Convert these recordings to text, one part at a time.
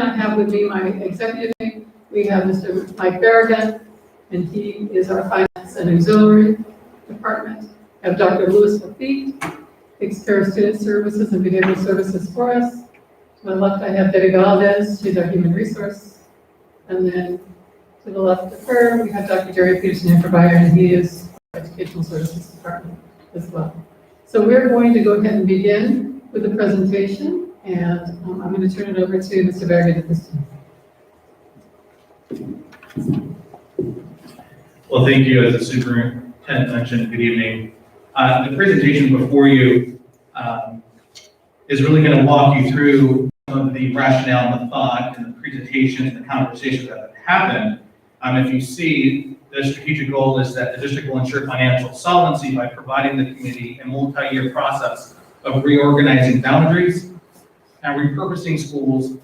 I have with me my executive team. We have Mr. Mike Berrigan, and he is our finance and auxiliary department. I have Dr. Louis Lafitte, takes care of student services and behavioral services for us. To my left, I have Debbie Valdez, she's our human resource. And then to the left of her, we have Dr. Jerry Peterson, our provider, and he is our educational services department as well. So we're going to go ahead and begin with the presentation. And I'm going to turn it over to Mr. Berrigan at this time. Well, thank you. As the superintendent mentioned, good evening. The presentation before you is really going to walk you through some of the rationale and the thought and the presentation and the conversations that have happened. If you see, the strategic goal is that the district will ensure financial solvency by providing the community a multi-year process of reorganizing boundaries and repurposing schools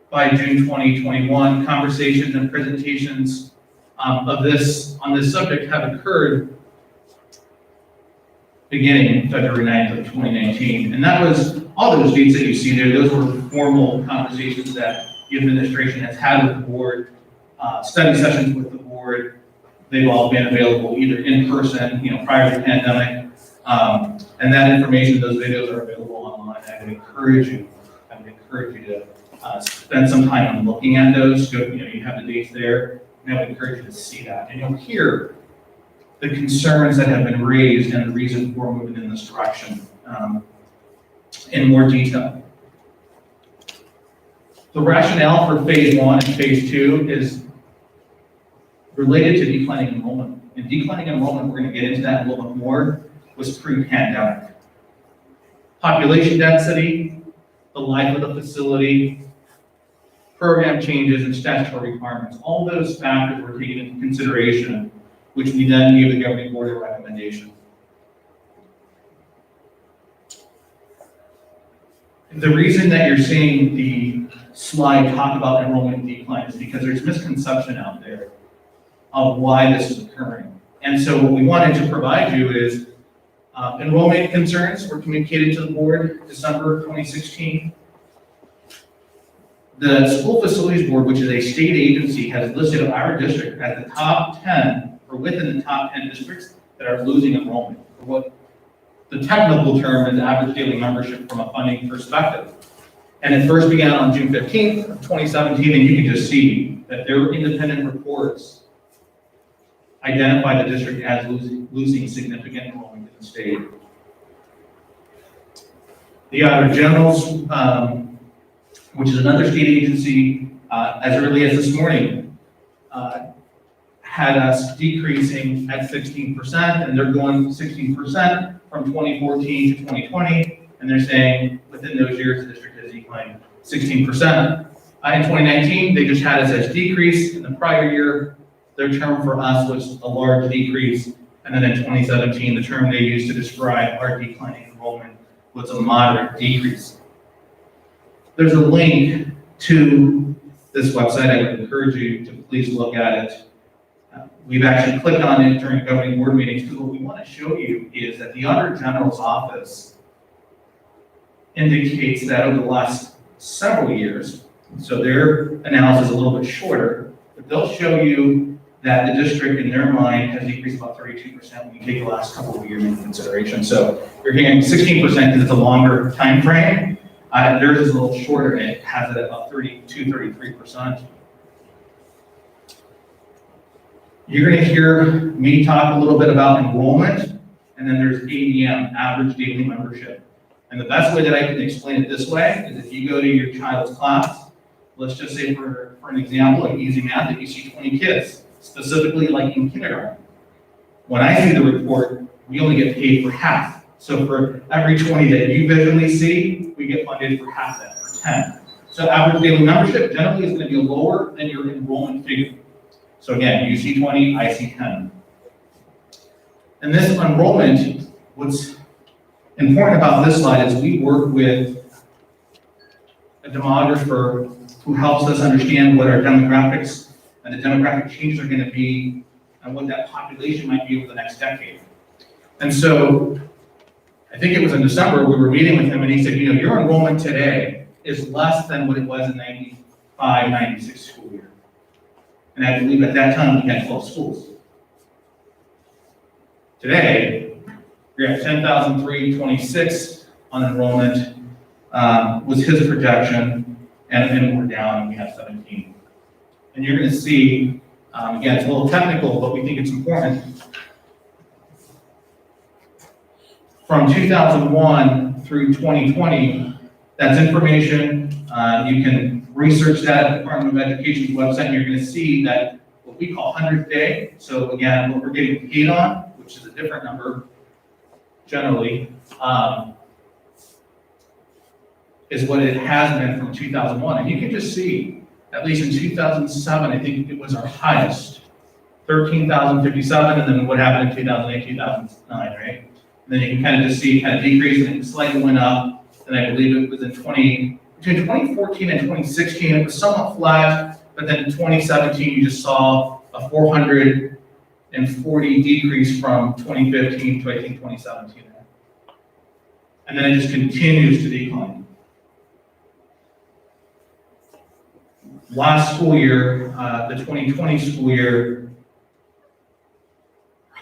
by June 2021. Conversations and presentations on this subject have occurred beginning February 9th of 2019. And that was, all those dates that you see there, those were formal conversations that the administration has had with the board, study sessions with the board. They've all been available either in person, prior to the pandemic. And that information, those videos are available online. I would encourage you to spend some time on looking at those. You have the dates there, and I would encourage you to see that. And you'll hear the concerns that have been raised and the reason for moving in this direction in more detail. The rationale for phase 1 and phase 2 is related to declining enrollment. In declining enrollment, we're going to get into that a little bit more, was pre-pandemic. Population density, the life of the facility, program changes and statutory requirements, all those factors were taken into consideration, which we then gave the governing board a recommendation. The reason that you're seeing the slide talk about enrollment decline is because there's misconception out there of why this is occurring. And so what we wanted to provide you is enrollment concerns were communicated to the board December 2016. The School Facilities Board, which is a state agency, has listed our district as the top 10 or within the top 10 districts that are losing enrollment, or what the technical term is average daily membership from a funding perspective. And it first began on June 15th of 2017, and you can just see that their independent reports identify the district as losing significant enrollment in the state. The Auditor General's, which is another state agency, as early as this morning, had us decreasing at 16%, and they're going 16% from 2014 to 2020, and they're saying within those years the district has declined 16%. In 2019, they just had us as decrease. In the prior year, their term for us was a large decrease, and then in 2017, the term they used to describe our declining enrollment was a moderate decrease. There's a link to this website. I would encourage you to please look at it. We've actually clicked on it during governing board meetings because what we want to show you is that the Auditor General's office indicates that over the last several years, so their analysis is a little bit shorter, but they'll show you that the district in their mind has decreased about 32% when you take the last couple of years into consideration. So you're hearing 16% because it's a longer time frame. Theirs is a little shorter, and it has it at about 32, 33%. You're going to hear me talk a little bit about enrollment, and then there's ADM, average daily membership. And the best way that I can explain it this way is if you go to your child's class, let's just say for an example, like easy math, that you see 20 kids, specifically like in kindergarten. When I see the report, we only get paid for half. So for every 20 that you visually see, we get funded for half that, for 10. So average daily membership generally is going to be lower than your enrollment figure. So again, you see 20, I see 10. And this enrollment, what's important about this slide is we work with a demographer who helps us understand what our demographics and the demographic changes are going to be and what that population might be over the next decade. And so I think it was in December, we were meeting with him and he said, your enrollment today is less than what it was in 95, 96 school year. And I believe at that time we had 12 schools. Today, we're at 10,326 on enrollment, was his projection, and we're down and we have 17. And you're going to see, again, it's a little technical, but we think it's important. From 2001 through 2020, that's information. You can research that at the Department of Education's website, and you're going to see that what we call 100th day. So again, what we're getting paid on, which is a different number generally, is what it has been from 2001. And you can just see, at least in 2007, I think it was our highest, 13,057, and then what happened in 2008, 2009, right? And then you can kind of just see it kind of decrease, and it slightly went up. And I believe it was between 2014 and 2016, it was somewhat flat, but then in 2017, you just saw a 440 decrease from 2015 to I think 2017. And then it just continues to decline. Last school year, the 2020 school year,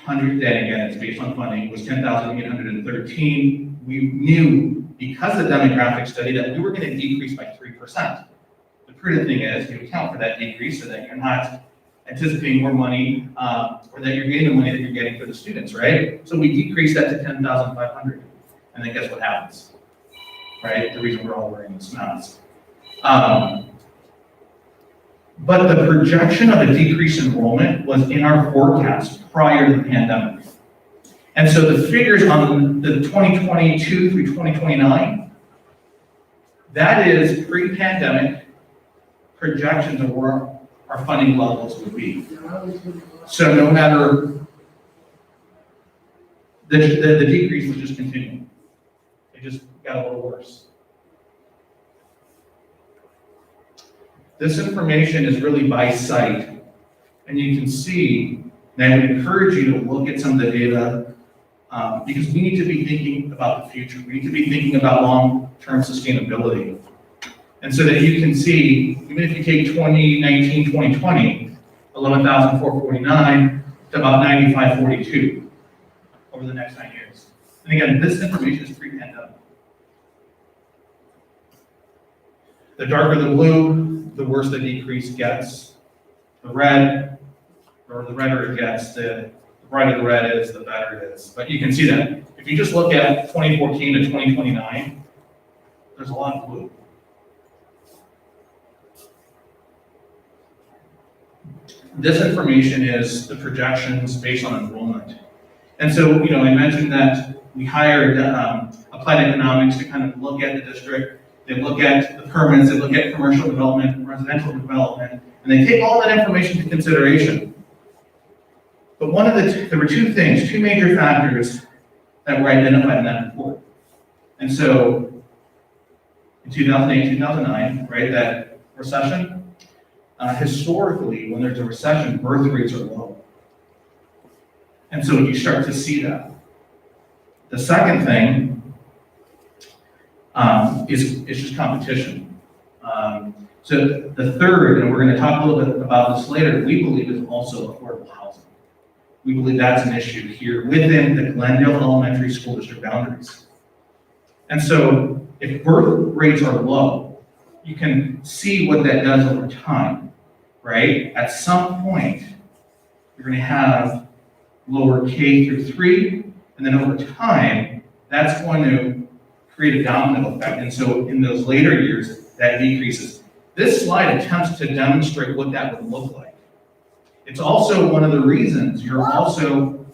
100th day, again, it's based on funding, was 10,813. We knew, because of the demographic study, that we were going to decrease by 3%. The prudent thing is you account for that decrease so that you're not anticipating more money, or that you're getting the money that you're getting for the students, right? So we decreased that to 10,500. And then guess what happens, right? The reason we're all wearing this mask. But the projection of a decreased enrollment was in our forecast prior to the pandemic. And so the figures on the 2022 through 2029, that is pre-pandemic projections of where our funding levels would be. So no matter, the decrease was just continuing. It just got a little worse. This information is really by site, and you can see, and I would encourage you to look at some of the data, because we need to be thinking about the future. We need to be thinking about long-term sustainability. And so that you can see, even if you take 2019, 2020, 11,449 to about 9,542 over the next 9 years. And again, this information is pre-pandemic. The darker the blue, the worse the decrease gets. The red, or the redder it gets, the brighter the red is, the better it is. But you can see that. If you just look at 2014 to 2029, there's a lot of blue. This information is the projections based on enrollment. And so, I mentioned that we hired Applied Economics to kind of look at the district. They look at the permits, they look at commercial development, residential development, and they take all that information into consideration. But there were two major factors that were identified in that report. And so, in 2008, 2009, right, that recession, historically, when there's a recession, birth rates are low. And so you start to see that. The second thing is just competition. So the third, and we're going to talk a little bit about this later, we believe is also affordable housing. We believe that's an issue here within the Glendale Elementary School District boundaries. And so if birth rates are low, you can see what that does over time, right? At some point, you're going to have lower K through 3, and then over time, that's going to create a domino effect. And so in those later years, that decreases. This slide attempts to demonstrate what that would look like. It's also one of the reasons you're also,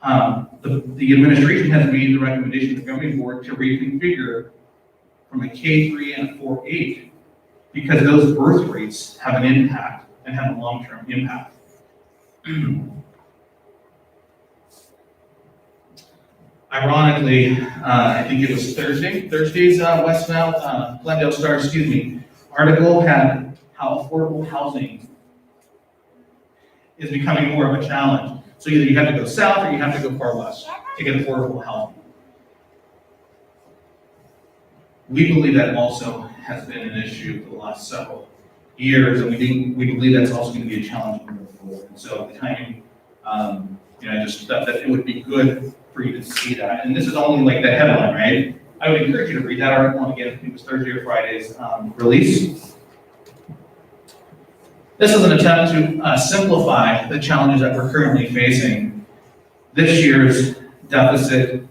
the administration has made the recommendation to the governing board to reconfigure from a K3 and a 4-8, because those birth rates have an impact and have a long-term impact. Ironically, I think it was Thursday's Glendale Star, article had how affordable housing is becoming more of a challenge. So either you have to go south or you have to go far west to get affordable housing. We believe that also has been an issue for the last several years, and we believe that's also going to be a challenge moving forward. And so the timing, I just thought that it would be good for you to see that. And this is only like the headline, right? I would encourage you to read that article, and again, it was Thursday or Friday's release. This is an attempt to simplify the challenges that we're currently facing. This year's deficit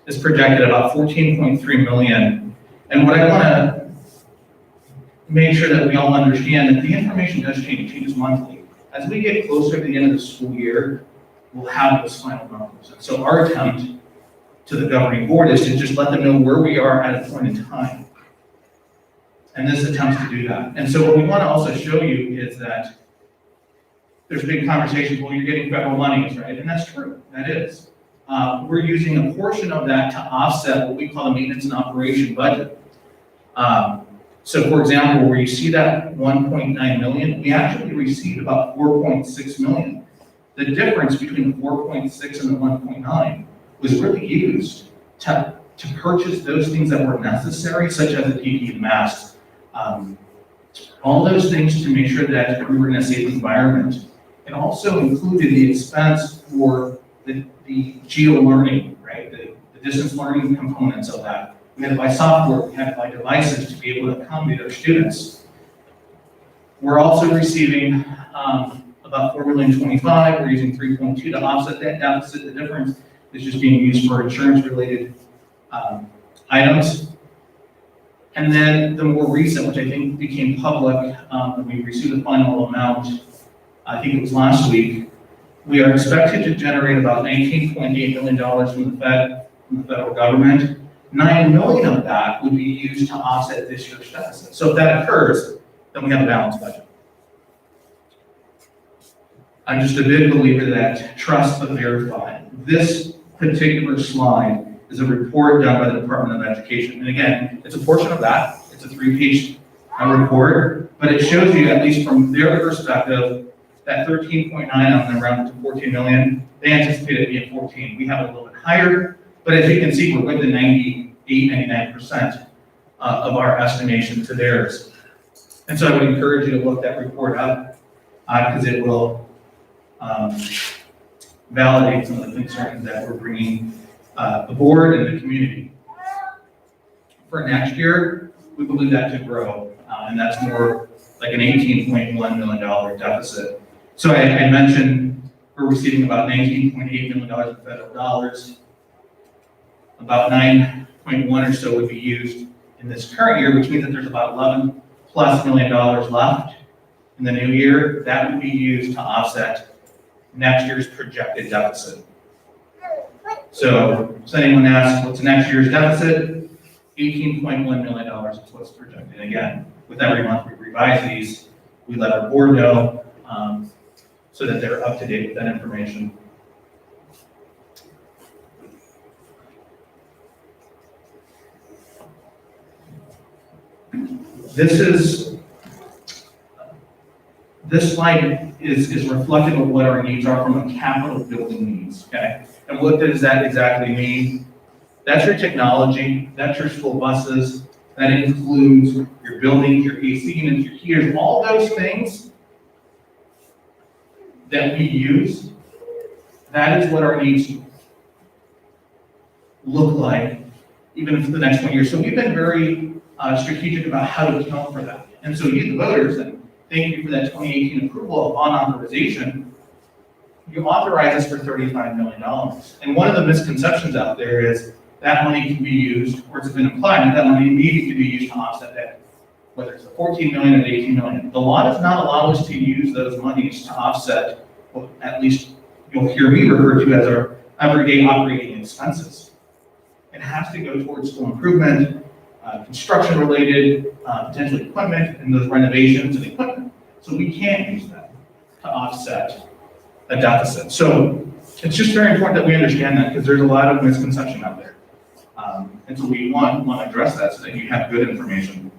is projected at about 14.3 million. And what I want to make sure that we all understand that the information does change, changes monthly. As we get closer to the end of the school year, we'll have those final numbers. And so our attempt to the governing board is to just let them know where we are at a point in time. And this attempts to do that. And so what we want to also show you is that there's big conversations, well, you're getting federal monies, right? And that's true, that is. We're using a portion of that to offset what we call the maintenance and operation budget. So for example, where you see that 1.9 million, we actually received about 4.6 million. The difference between the 4.6 and the 1.9 was really used to purchase those things that were necessary, such as the PPE and masks. All those things to make sure that we were in a safe environment. It also included the expense for the geo-learning, right? The distance learning components of that. We had to buy software, we had to buy devices to be able to accommodate our students. We're also receiving about $4,025,000. We're using 3.2 to offset that deficit. The difference is just being used for insurance-related items. And then the more recent, which I think became public, we received the final amount, I think it was last week. We are expected to generate about $19.8 million from the federal government. 9 million of that would be used to offset this year's deficit. So if that occurs, then we have a balanced budget. I'm just a big believer that trust but verify. This particular slide is a report done by the Department of Education. And again, it's a portion of that. It's a 3-page report, but it shows you, at least from their perspective, that 13.9 on the round to 14 million, they anticipate it being 14. We have it a little bit higher, but as you can see, we're within 98, 99% of our estimation to theirs. And so I would encourage you to look that report up because it will validate some of the concerns that we're bringing the board and the community. For next year, we believe that to grow, and that's more like an $18.1 million deficit. So I mentioned we're receiving about $19.8 million in federal dollars. About 9.1 or so would be used in this current year, which means that there's about $11+ million left in the new year. That would be used to offset next year's projected deficit. So does anyone ask, what's next year's deficit? $18.1 million is what's projected. Again, with every month we revise these, we let our board know so that they're up to date with that information. This slide is reflective of what our needs are from a capital building needs, okay? And what does that exactly mean? That's your technology, that's your school buses, that includes your buildings, your AC units, your heaters, all those things that we use. That is what our needs look like, even for the next 1 year. So we've been very strategic about how to account for that. And so you, the voters, and thank you for that 2018 approval of bond authorization. You authorize us for $35 million. And one of the misconceptions out there is that money can be used, or it's been implied that money needed to be used to offset that, whether it's the 14 million or the 18 million. The law does not allow us to use those monies to offset what at least you'll hear me refer to as our everyday operating expenses. It has to go towards school improvement, construction related, potential equipment, and those renovations and equipment. So we can't use that to offset a deficit. So it's just very important that we understand that because there's a lot of misconception out there. And so we want to address that so that you have good information.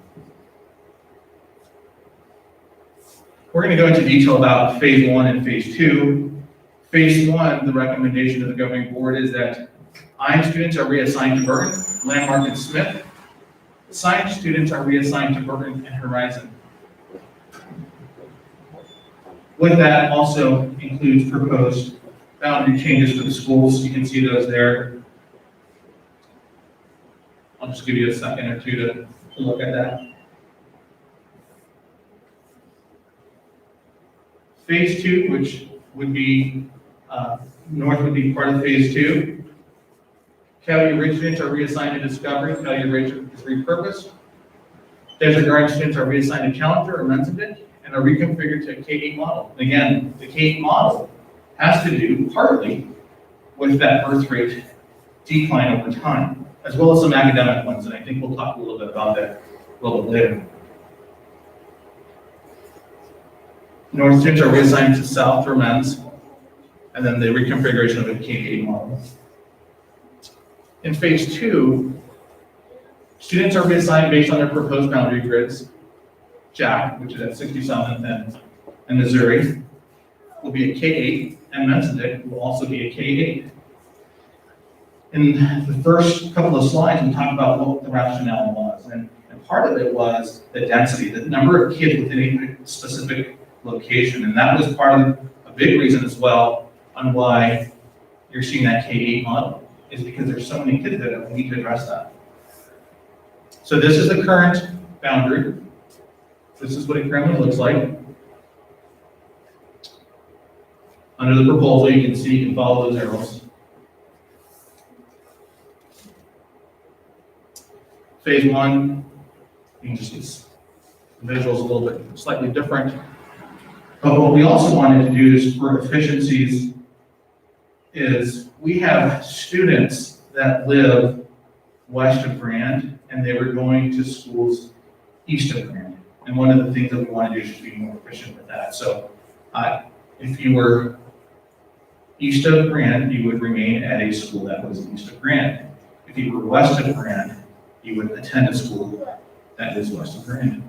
We're going to go into detail about phase 1 and phase 2. Phase 1, the recommendation of the governing board is that IM students are reassigned to Bergen, Landmark, and Smith. Assigned students are reassigned to Burton and Horizon. With that also includes proposed boundary changes for the schools. You can see those there. I'll just give you a second or two to look at that. Phase 2, which would be, North would be part of Phase 2. Cowdy Ridge students are reassigned to Discovery. Cowdy Ridge is repurposed. Desert Garden students are reassigned to Challenger or Mensabit and are reconfigured to a K-8 model. Again, the K-8 model has to do partly with that birth rate decline over time, as well as some academic ones, and I think we'll talk a little bit about that a little bit later. North students are reassigned to South or Men's, and then the reconfiguration of a K-8 model. In Phase 2, students are reassigned based on their proposed boundary grids. Jack, which is at 67th and Missouri, will be a K-8, and Mensadik will also be a K-8. In the first couple of slides, we talked about what the rationale was, and part of it was the density, the number of kids within a specific location, and that was part of a big reason as well on why you're seeing that K-8 model, is because there's so many kids that we need to address that. So this is the current boundary. This is what it currently looks like. Under the proposal, you can see, you can follow those arrows. Phase 1, you can just see the visuals a little bit slightly different. But what we also wanted to do is, for efficiencies, is we have students that live west of Grand, and they were going to schools east of Grand. And one of the things that we want to do is just be more efficient with that. So if you were east of Grand, you would remain at a school that was east of Grand. If you were west of Grand, you would attend a school that is west of Grand.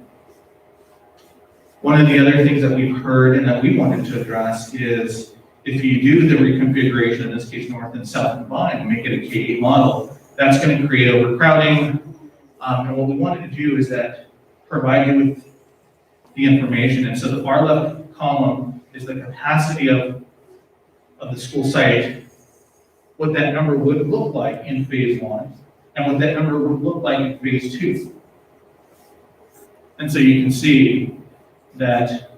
One of the other things that we've heard and that we wanted to address is if you do the reconfiguration, in this case north and south combined, and make it a K-8 model, that's going to create overcrowding. And what we wanted to do is that provide you with the information. And so the far left column is the capacity of the school site, what that number would look like in Phase 1, and what that number would look like in Phase 2. And so you can see that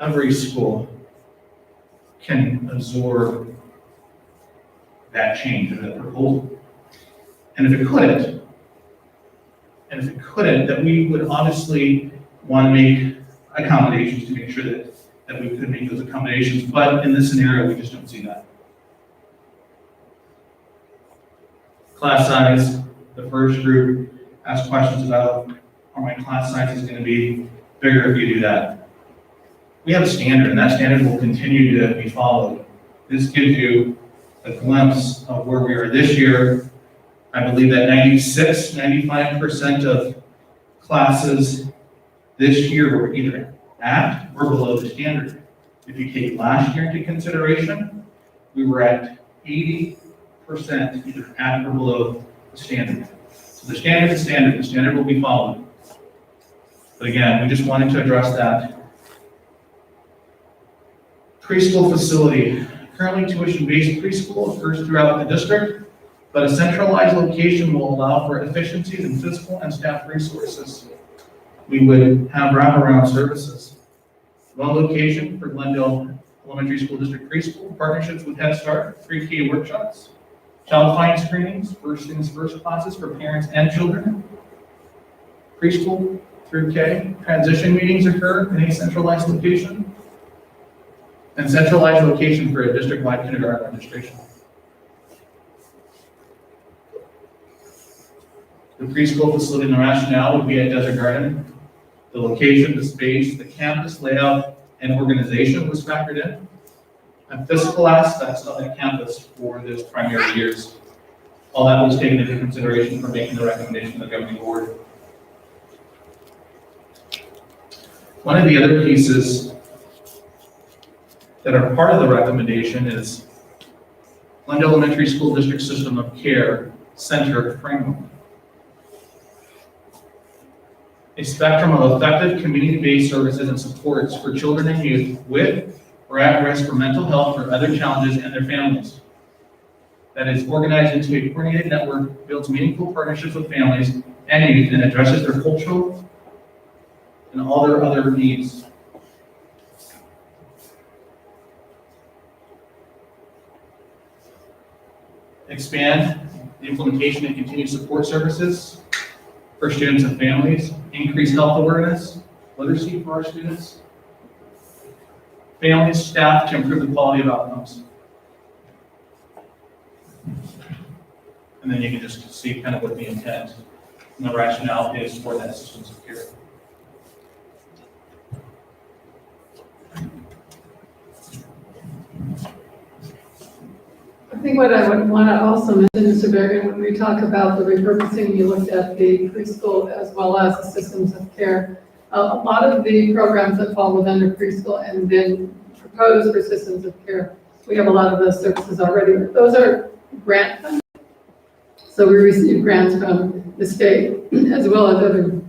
every school can absorb that change of that proposal. And if it couldn't, that we would obviously want to make accommodations to make sure that we could make those accommodations. But in this scenario, we just don't see that. Class size, the first group asked questions about, are my class sizes going to be bigger if you do that? We have a standard, and that standard will continue to be followed. This gives you a glimpse of where we are this year. I believe that 95% of classes this year were either at or below the standard. If you take last year into consideration, we were at 80% either at or below the standard. So the standard is standard. The standard will be followed. But again, we just wanted to address that. Preschool facility. Currently tuition-based preschool occurs throughout the district, but a centralized location will allow for efficiencies in physical and staff resources. We would have wraparound services. One location for Glendale Elementary School District Preschool, partnerships with Head Start, pre-K workshops, child find screenings, first things first classes for parents and children. Preschool through K, transition meetings occur in a centralized location, and centralized location for a district-wide kindergarten registration. The preschool facility and the rationale would be at Desert Garden. The location, the space, the campus layout, and organization was factored in. And physical aspects of the campus for those primary years. All that was taken into consideration for making the recommendation to the governing board. One of the other pieces that are part of the recommendation is Glendale Elementary School District System of Care Center Framework. a spectrum of effective community-based services and supports for children and youth with or at risk for mental health or other challenges and their families. That is organized into a coordinated network, builds meaningful partnerships with families and youth, and addresses their cultural and all their other needs. Expand the implementation and continued support services for students and families, increase health awareness, literacy for our students, families, staff to improve the quality of outcomes. And then you can just see kind of what the intent and the rationale is for that systems of care. I think what I would want to also mention, Mr. Bergen, when we talk about the repurposing, you looked at the preschool as well as the systems of care. A lot of the programs that fall within preschool and then proposed for systems of care, we have a lot of those services already. Those are grant funded. So we receive grants from the state as well as other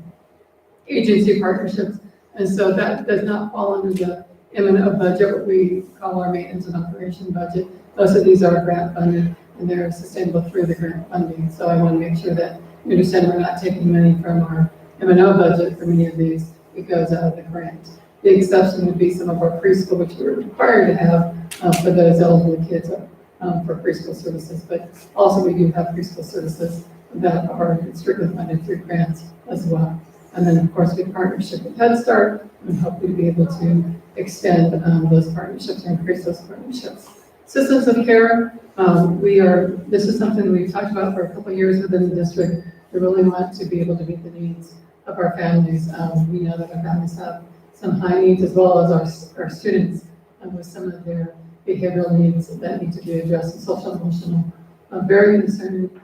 agency partnerships. And so that does not fall under the M&O budget, what we call our maintenance and operation budget. Most of these are grant funded and they're sustainable through the grant funding. So I want to make sure that you understand we're not taking money from our M&O budget for many of these. It goes out of the grant. The exception would be some of our preschool, which we're required to have for those eligible kids for preschool services. But also we do have preschool services that are strictly funded through grants as well. And then of course we partnership with Head Start and hopefully be able to extend those partnerships and increase those partnerships. Systems of care, this is something we've talked about for a couple of years within the district. We really want to be able to meet the needs of our families. We know that our families have some high needs as well as our students with some of their behavioral needs that need to be addressed and social and emotional. I'm very concerned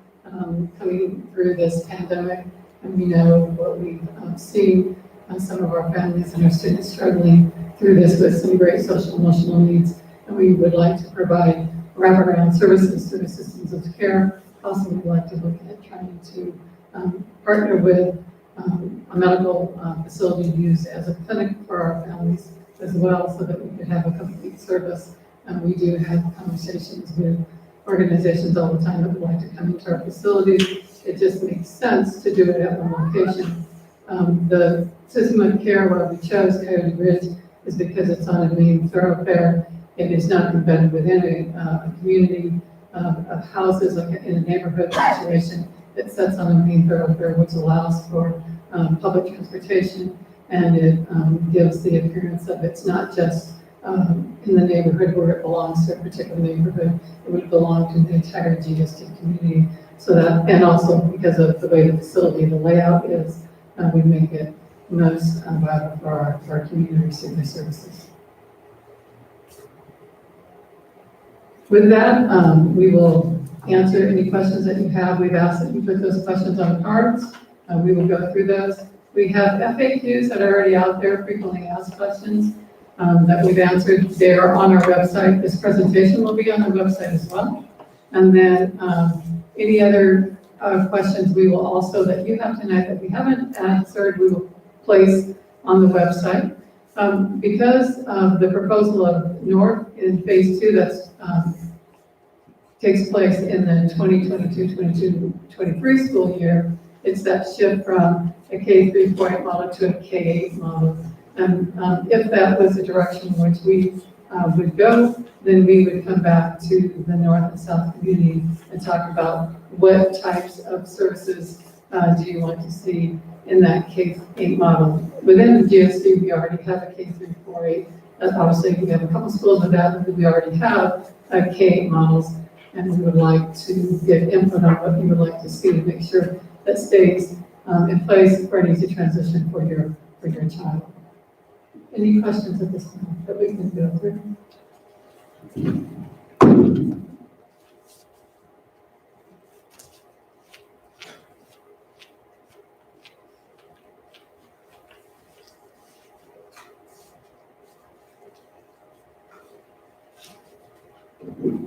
coming through this pandemic, and we know what we've seen some of our families and our students struggling through this with some great social and emotional needs. And we would like to provide wraparound services to the systems of care. Also, we'd like to look at trying to partner with a medical facility used as a clinic for our families as well, so that we could have a complete service. We do have conversations with organizations all the time that would like to come into our facilities. It just makes sense to do it at one location. The system of care where we chose Coyote Ridge is because it's on a main thoroughfare. It is not embedded within a community of houses, like in a neighborhood situation. It sits on a main thoroughfare, which allows for public transportation, and it gives the appearance of it's not just in the neighborhood where it belongs to a particular neighborhood. It would belong to the entire GSD community. So that, and also because of the way the facility, the layout is, we make it most viable for our community to receive their services. With that, we will answer any questions that you have. We've asked that you put those questions on cards. We will go through those. We have FAQs that are already out there, frequently asked questions that we've answered. They are on our website. This presentation will be on our website as well. And then any other questions we will also, that you have tonight that we haven't answered, we will place on the website. Because of the proposal of North in phase 2 that's takes place in the 2022-23 school year, it's that shift from a K-3 point model to a K-8 model. And if that was the direction in which we would go, then we would come back to the North and South community and talk about what types of services do you want to see in that K-8 model. Within the GSD, we already have a K-3, 4-8. Obviously, we have a couple schools with that, but we already have K-8 models, and we would like to get input on what you would like to see to make sure that stays in place for an easy transition for your child. Any questions at this time that we can go through?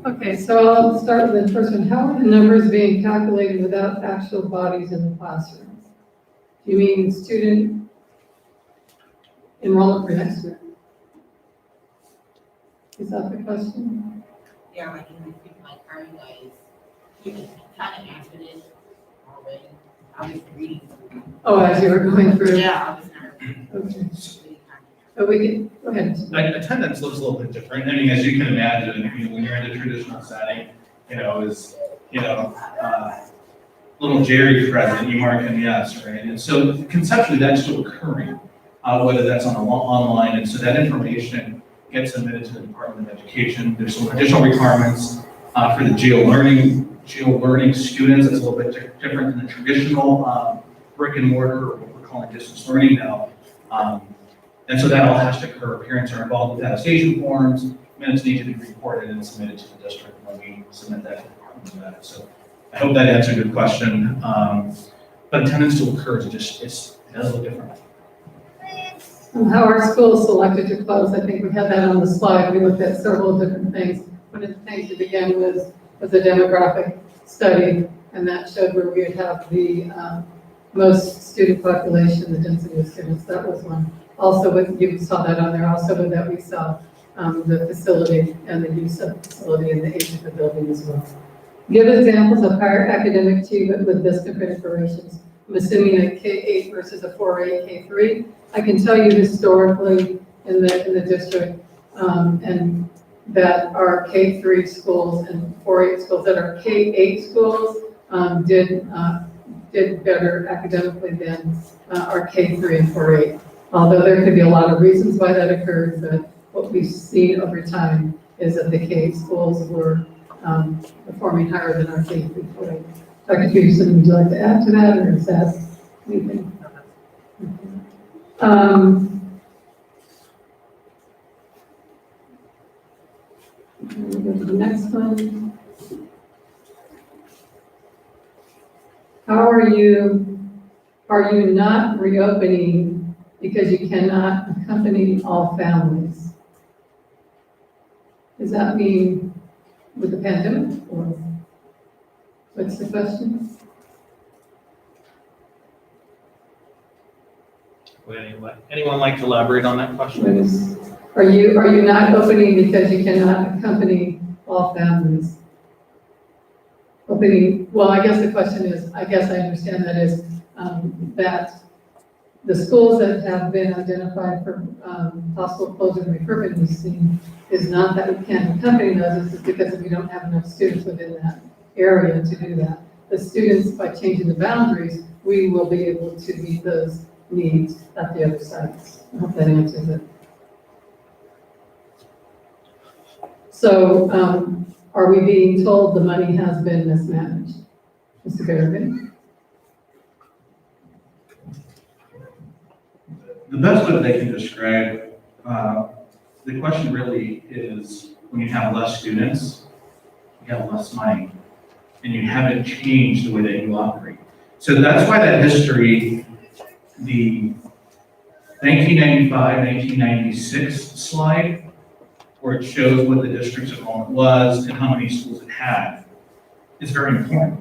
Okay, so I'll start with the first one. How are the numbers being calculated without actual bodies in the classrooms? Do you mean student enrollment for next year. Is that the question? Yeah, like in my current guys, you can kind of answer it already. I was reading. Oh, as you were going through? Yeah, I was not Okay. really But we can, go ahead. Attendance looks a little bit different. I mean, as you can imagine, when you're in a traditional setting, is, little Jerry present, you mark him yes, right? And so conceptually, that's still occurring, whether that's online. And so that information gets submitted to the Department of Education. There's some additional requirements for the geo-learning students. It's a little bit different than the traditional brick and mortar, or what we're calling distance learning now. And so that all has to occur. Parents are involved with attestation forms, minutes need to be recorded and submitted to the district when we submit that to the Department of Ed. So I hope that answered your question. But attendance still occurs, it does look different. How our schools selected to close, I think we had that on the slide. We looked at several different things. One of the things to begin with was a demographic study, and that showed where we would have the most student population, the density of students. That was one. Also, you saw that on there, also that we saw the facility and the use of the facility and the age of the building as well. Give examples of higher academic achievement with Vista configurations. I'm assuming a K-8 versus a 4A K-3. I can tell you historically in the district, and that our K-3 schools and 4A schools, that our K-8 schools did better academically than our K-3 and 4A. Although there could be a lot of reasons why that occurred, but what we've seen over time is that the K schools were performing higher than our K-3, 4A. Dr. Peterson, would you like to add to that, or is that anything? We'll go to the next one. How are you not reopening because you cannot accompany all families? Does that mean with the pandemic, or what's the question? Would anyone like to elaborate on that question? Are you not opening because you cannot accompany all families? Opening, well, I guess the question is, I guess I understand that is, that the schools that have been identified for possible closure and repurposing we've seen is not that we can't accompany those, it's because we don't have enough students within that area to do that. The students, by changing the boundaries, we will be able to meet those needs at the other sites. I hope that answers it. So, are we being told the money has been mismanaged? Mr. Berrigan? The best way that they can describe, the question really is, when you have less students, you have less money, and you haven't changed the way that you operate. So that's why that history, the 1995, 1996 slide, where it shows what the district's enrollment was and how many schools it had, is very important.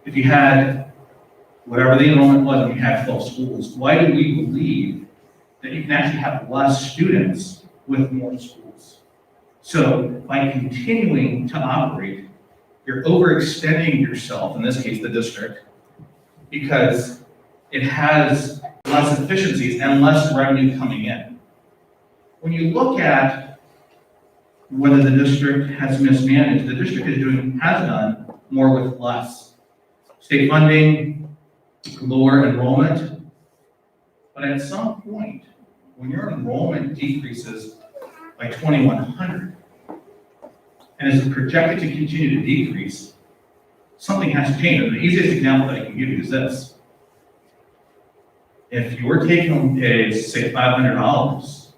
If you had whatever the enrollment was and you had 12 schools, why do we believe that you can actually have less students with more schools? So by continuing to operate, you're overextending yourself, in this case the district, because it has less efficiencies and less revenue coming in. When you look at whether the district has mismanaged, the district has done more with less. State funding, lower enrollment, but at some point, when your enrollment decreases by 2,100, and is projected to continue to decrease, something has to change. And the easiest example that I can give you is this. If your take-home pay is, say, $500,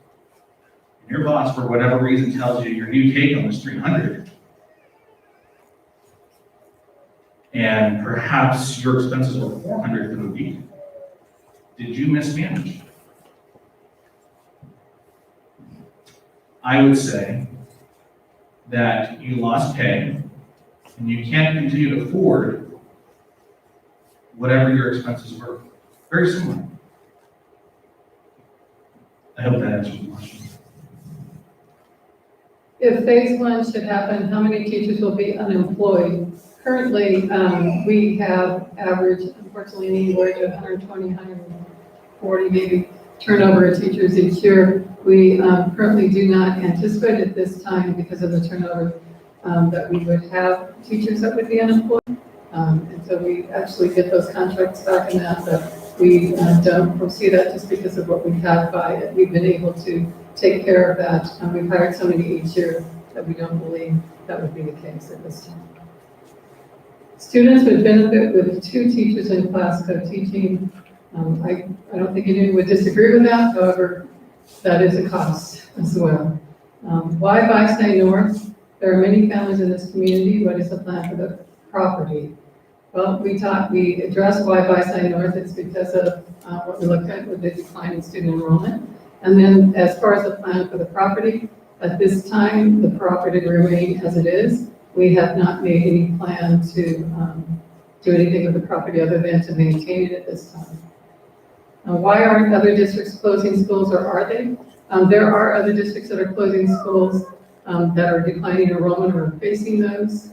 and your boss, for whatever reason, tells you your new take-home is $300, and perhaps your expenses were $400 for the week, did you mismanage? I would say that you lost pay, and you can't continue to afford whatever your expenses were. Very similar. I hope that answers the question. If phase one should happen, how many teachers will be unemployed? Currently, we have average, unfortunately, anywhere to 120, 140 maybe turnover of teachers each year. We currently do not anticipate at this time, because of the turnover, that we would have teachers that would be unemployed. And so we actually get those contracts back in that, but we don't foresee that just because of what we have by it. We've been able to take care of that. We've hired so many each year that we don't believe that would be the case at this time. Students would benefit with 2 teachers in class co-teaching. I don't think anyone would disagree with that. However, that is a cost as well. Why Byside North? There are many families in this community. What is the plan for the property? Well, we addressed why Byside North. It's because of what we looked at with the decline in student enrollment. And then as far as the plan for the property, at this time, the property remain as it is. We have not made any plan to do anything with the property other than to maintain it at this time. Why aren't other districts closing schools, or are they? There are other districts that are closing schools that are declining enrollment or facing those.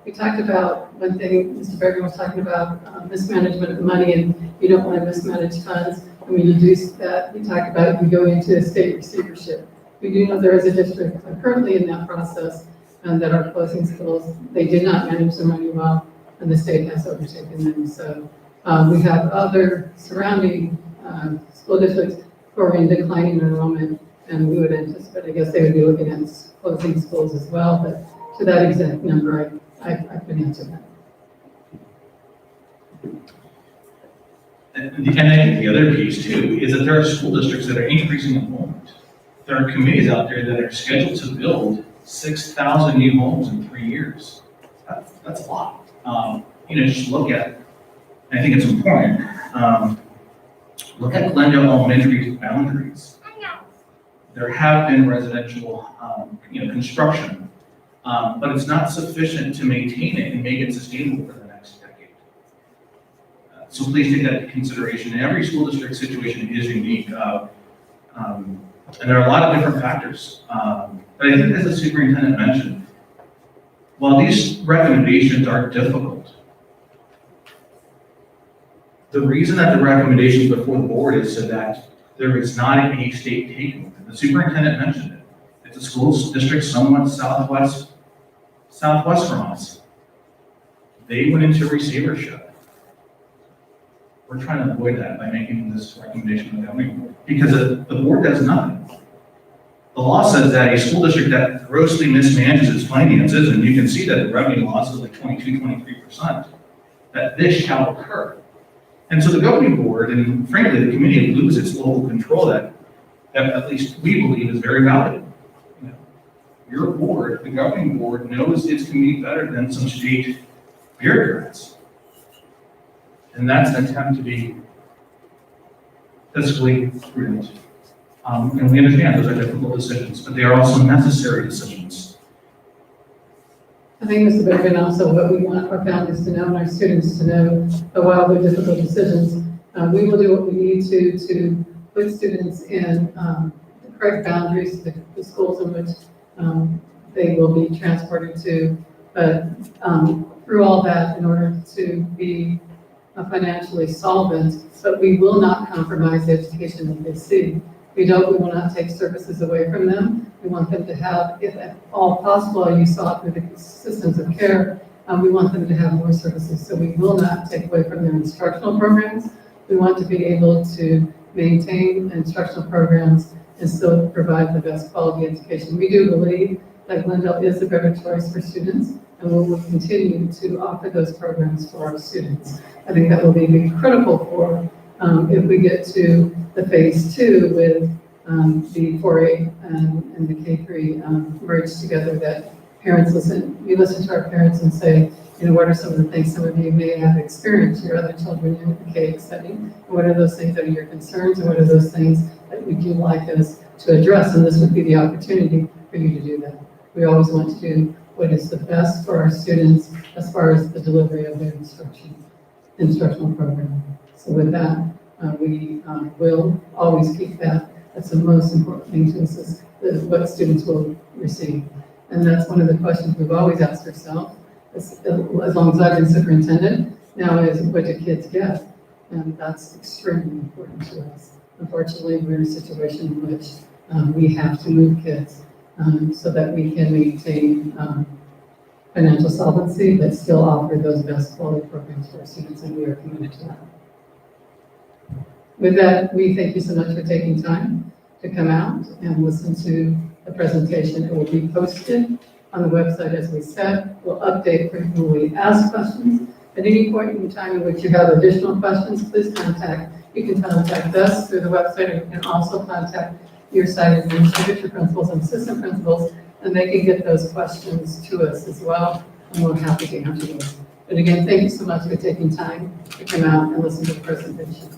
We talked about one thing, Mr. Bergen was talking about mismanagement of money, and you don't want to mismanage funds. And when you do that, we talked about you go into a state receivership. We do know there is a district currently in that process that are closing schools. They did not manage their money well, and the state has overtaken them. So we have other surrounding school districts who are in declining enrollment, and we would anticipate, I guess they would be looking at closing schools as well, but to that exact number, I couldn't answer that. And I think the other piece too is that there are school districts that are increasing enrollment. There are committees out there that are scheduled to build 6,000 new homes in 3 years. That's a lot. Just look at, I think it's important, look at Glendale Elementary's boundaries. There have been residential, construction, but it's not sufficient to maintain it and make it sustainable for the next decade. So please take that into consideration. Every school district situation is unique, and there are a lot of different factors. But I think, as the superintendent mentioned, while these recommendations are difficult, the reason that the recommendations before the board is so that there is not a state takeover. The superintendent mentioned it. It's a school district somewhat southwest from us. They went into receivership. We're trying to avoid that by making this recommendation to the governing board, because the board does nothing. The law says that a school district that grossly mismanages its finances, and you can see that the revenue loss is like 23%, that this shall occur. And so the governing board, and frankly, the committee, loses its local control that at least we believe is very valuable. Your board, the governing board, knows its committee better than some state bureaucrats. And that's an attempt to be fiscally prudent. And we understand those are difficult decisions, but they are also necessary decisions. I think, Mr. Bergen, also what we want our families to know and our students to know, that while they're difficult decisions, we will do what we need to put students in the correct boundaries, the schools in which they will be transported to, but through all that, in order to be financially solvent, but we will not compromise the education that they see. We will not take services away from them. We want them to have, if at all possible, you saw it through the systems of care, we want them to have more services. So we will not take away from their instructional programs. We want to be able to maintain instructional programs and still provide the best quality education. We do believe that Glendale is a better choice for students, and we will continue to offer those programs for our students. I think that will be critical for if we get to the phase 2 with the 4A and the K3 merged together, that parents we listen to our parents and say, what are some of the things some of you may have experienced, your other children in the K setting, and what are those things that are your concerns, and what are those things that would you like us to address, and this would be the opportunity for you to do that. We always want to do what is the best for our students as far as the delivery of their instructional program. So with that, we will always keep that That's the most important thing to us is what students will receive. And that's one of the questions we've always asked ourselves, as long as I've been superintendent, now is what do kids get? And that's extremely important to us. Unfortunately, we're in a situation in which we have to move kids so that we can maintain financial solvency, but still offer those best quality programs for our students, and we are committed to that. With that, we thank you so much for taking time to come out and listen to the presentation. It will be posted on the website, as we said. We'll update frequently ask questions. At any point in time in which you have additional questions, please you can contact us through the website, and you can also contact your site administrators, your principals and assistant principals, and they can get those questions to us as well, and we're happy to answer those. But again, thank you so much for taking time to come out and listen to the presentation.